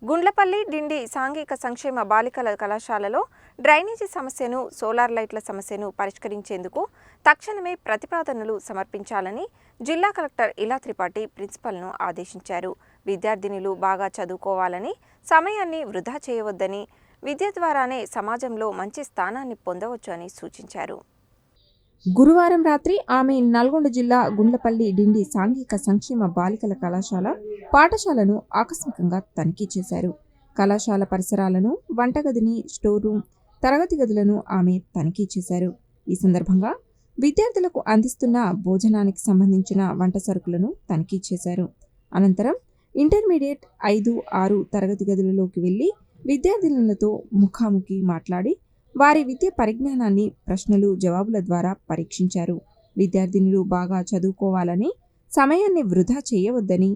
గుండ్లపల్లి డిండి సాంఘిక సంక్షేమ బాలికల కళాశాలలో డ్రైనేజీ సమస్యను, సోలార్ లైట్ల సమస్యను పరిష్కరించేందుకు తక్షణమే ప్రతిపాదనలు సమర్పించాలని జిల్లా కలెక్టర్ ఇలా త్రిపాఠి ప్రిన్సిపల్ను ఆదేశించారు. విద్యార్థినులు బాగా చదువుకోవాలని, సమయాన్ని వృధా చేయవద్దని, విద్య ద్వారానే సమాజంలో మంచి స్థానాన్ని పొందవచ్చు అని సూచించారు. గురువారం రాత్రి ఆమె నల్గొండ జిల్లా గుండ్లపల్లి డిండి సాంఘిక సంక్షేమ బాలికల పాఠశాలను ఆకస్మికంగా తనిఖీ చేశారు. కళాశాల పరిసరాలను, వంటగదిని, స్టోర్ రూమ్, తరగతి గదులను ఆమె తనిఖీ చేశారు. ఈ సందర్భంగా విద్యార్థులకు అందిస్తున్న భోజనానికి సంబంధించిన వంట సరుకులను తనిఖీ చేశారు. అనంతరం ఇంటర్మీడియట్ 5, 6 తరగతి గదులలోకి వెళ్లి విద్యార్థినులతో ముఖాముఖి మాట్లాడి వారి విద్య పరిజ్ఞానాన్ని ప్రశ్నలు, జవాబుల ద్వారా పరీక్షించారు. విద్యార్థినులు బాగా చదువుకోవాలని, సమయాన్ని వృధా చేయవద్దని,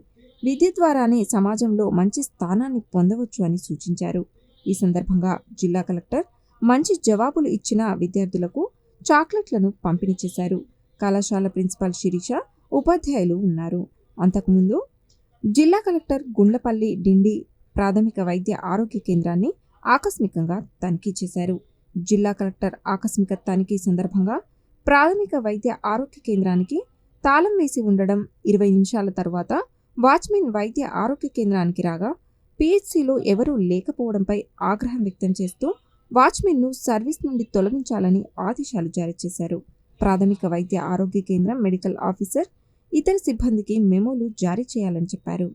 విద్య ద్వారానే సమాజంలో మంచి స్థానాన్ని పొందవచ్చు అని సూచించారు. ఈ సందర్భంగా జిల్లా కలెక్టర్ మంచి జవాబులు ఇచ్చిన విద్యార్థులకు చాక్లెట్లను పంపిణీ చేశారు. కళాశాల ప్రిన్సిపల్ శిరీష, ఉపాధ్యాయులు ఉన్నారు. అంతకుముందు జిల్లా కలెక్టర్ గుండ్లపల్లి డిండి ప్రాథమిక వైద్య ఆరోగ్య కేంద్రాన్ని ఆకస్మికంగా తనిఖీ చేశారు. జిల్లా కలెక్టర్ ఆకస్మిక తనిఖీ సందర్భంగా ప్రాథమిక వైద్య ఆరోగ్య కేంద్రానికి తాళం వేసి ఉండడం, 20 నిమిషాల తర్వాత వాచ్మెన్ వైద్య ఆరోగ్య కేంద్రానికి రాగా పిహెచ్సిలో ఎవరూ లేకపోవడంపై ఆగ్రహం వ్యక్తం చేస్తూ వాచ్మెన్ను సర్వీస్ నుండి తొలగించాలని ఆదేశాలు జారీ చేశారు. ప్రాథమిక వైద్య ఆరోగ్య కేంద్రం మెడికల్ ఆఫీసర్ ఇతర సిబ్బందికి మెమోలు జారీ చేయాలని చెప్పారు.